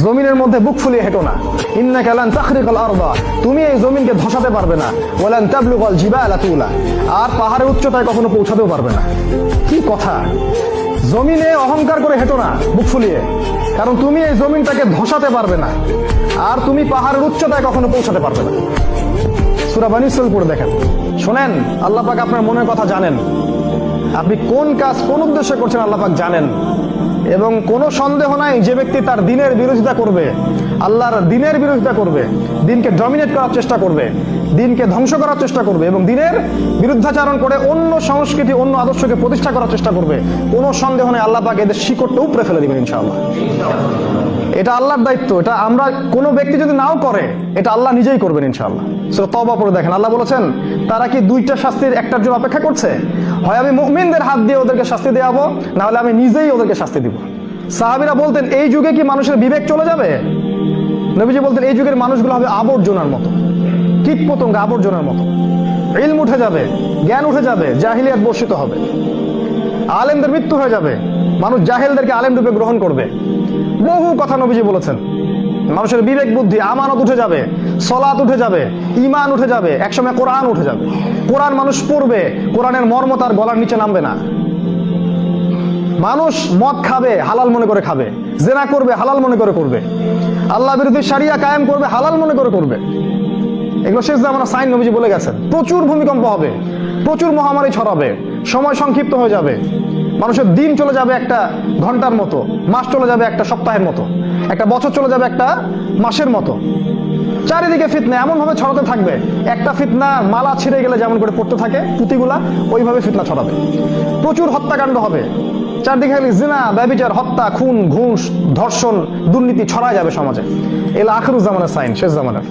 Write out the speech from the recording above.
জমিনের মধ্যে বুক ফুলিয়ে হেঁটো না। ইন্নাকা লান তাখরিকাল আরদা, তুমি এই জমিনকে ধসাতে পারবে না। ওয়ালান তাবলুগাল জিবালা তুলা, আর পাহাড়ের উচ্চতায় কখনো পৌঁছাতেও পারবে না। কি কথা! জমিনে অহংকার করে হেঁটো না বুক ফুলিয়ে, কারণ তুমি এই জমিনটাকে ধসাতে পারবে না, আর তুমি পাহাড়ের উচ্চতায় কখনো পৌঁছাতে পারবে না। সূরা বনী ইসরাঈল পড়ে দেখেন। শোনেন, আল্লাহ পাক আপনার মনের কথা জানেন। আপনি কোন কাজ কোন উদ্দেশ্যে করছেন আল্লাহ পাক জানেন, এবং কোনো সন্দেহ নাই যে ব্যক্তি তার দিনের বিরোধিতা করবে, আল্লাহর দিনের বিরোধিতা করবে, দিনকে ডমিনেট করার চেষ্টা করবে, দিনকে ধ্বংস করার চেষ্টা করবে এবং দিনের বিরুদ্ধাচরণ করে অন্য সংস্কৃতি অন্য আদর্শকে প্রতিষ্ঠা করার চেষ্টা করবে, কোনো সন্দেহ নেই আল্লাহ পাক এদের শিকড়টা উপড়ে ফেলে দিবেন ইনশাআল্লাহ। এটা আল্লাহর দায়িত্ব। এটা আমরা কোনো ব্যক্তি যদি নাও করে, এটা আল্লাহ নিজেই করবেন ইনশাআল্লাহ। সূরা তওবা পড়ে দেখেন, আল্লাহ বলেছেন তারা কি দুইটা শাস্তির একটার জন্য অপেক্ষা করছে? হয় আমি মুমিনদের হাত দিয়ে ওদেরকে শাস্তি দেওয়াবো, না হলে আমি নিজেই ওদেরকে শাস্তি দিব। সাহাবীরা বলতেন এই যুগে কি মানুষের বিবেক চলে যাবে? নবীজি বলতেন এই যুগের মানুষগুলো হবে আবর্জনার মতো, কীটপতঙ্গ আবর্জনার মতো। ইলম উঠে যাবে, জ্ঞান উঠে যাবে, জাহিলিয়াত বর্ষিত হবে, আলেমদের মৃত্যু হয়ে যাবে, মানুষ জাহেলদেরকে আলেম রূপে গ্রহণ করবে। বহু কথা নবীজি বলেছেন। মানুষের বিবেক বুদ্ধি আমানত উঠে যাবে, সলাত উঠে যাবে, ঈমান উঠে যাবে, একসময় কোরআন উঠে যাবে। কোরআন মানুষ পড়বে, কোরআনের মর্ম তার গলার নিচে নামবে না। মানুষ মদ খাবে, হালাল মনে করে খাবে, জেনা করবে, হালাল মনে করে করবে, আল্লাহ বিরোধী শরিয়া কায়েম করবে, হালাল মনে করে করবে। এগুলো শেষ জামানার সাইন নবীজি বলে গেছেন। প্রচুর ভূমিকম্প হবে, প্রচুর মহামারী ছড়াবে, সময় সংক্ষিপ্ত হয়ে যাবে, মানুষের দিন চলে যাবে একটা ঘন্টার মতো, মাস চলে যাবে একটা সপ্তাহের মতো, একটা বছর চলে যাবে একটা মাসের মতো। চারিদিকে ফিতনা এমন ভাবে ছড়াতে থাকবে, একটা ফিতনা মালা ছিঁড়ে গেলে যেমন করে পড়তে থাকে পুঁতিগুলা, ওইভাবে ফিতনা ছড়াবে। প্রচুর হত্যাকাণ্ড হবে, চারদিকে জিনা, ব্যভিচার, হত্যা, খুন, ঘুষ, ধর্ষণ, দুর্নীতি ছড়ায় যাবে সমাজে। এলা আখিরুজ জামানের সাইন, শেষ জামানের।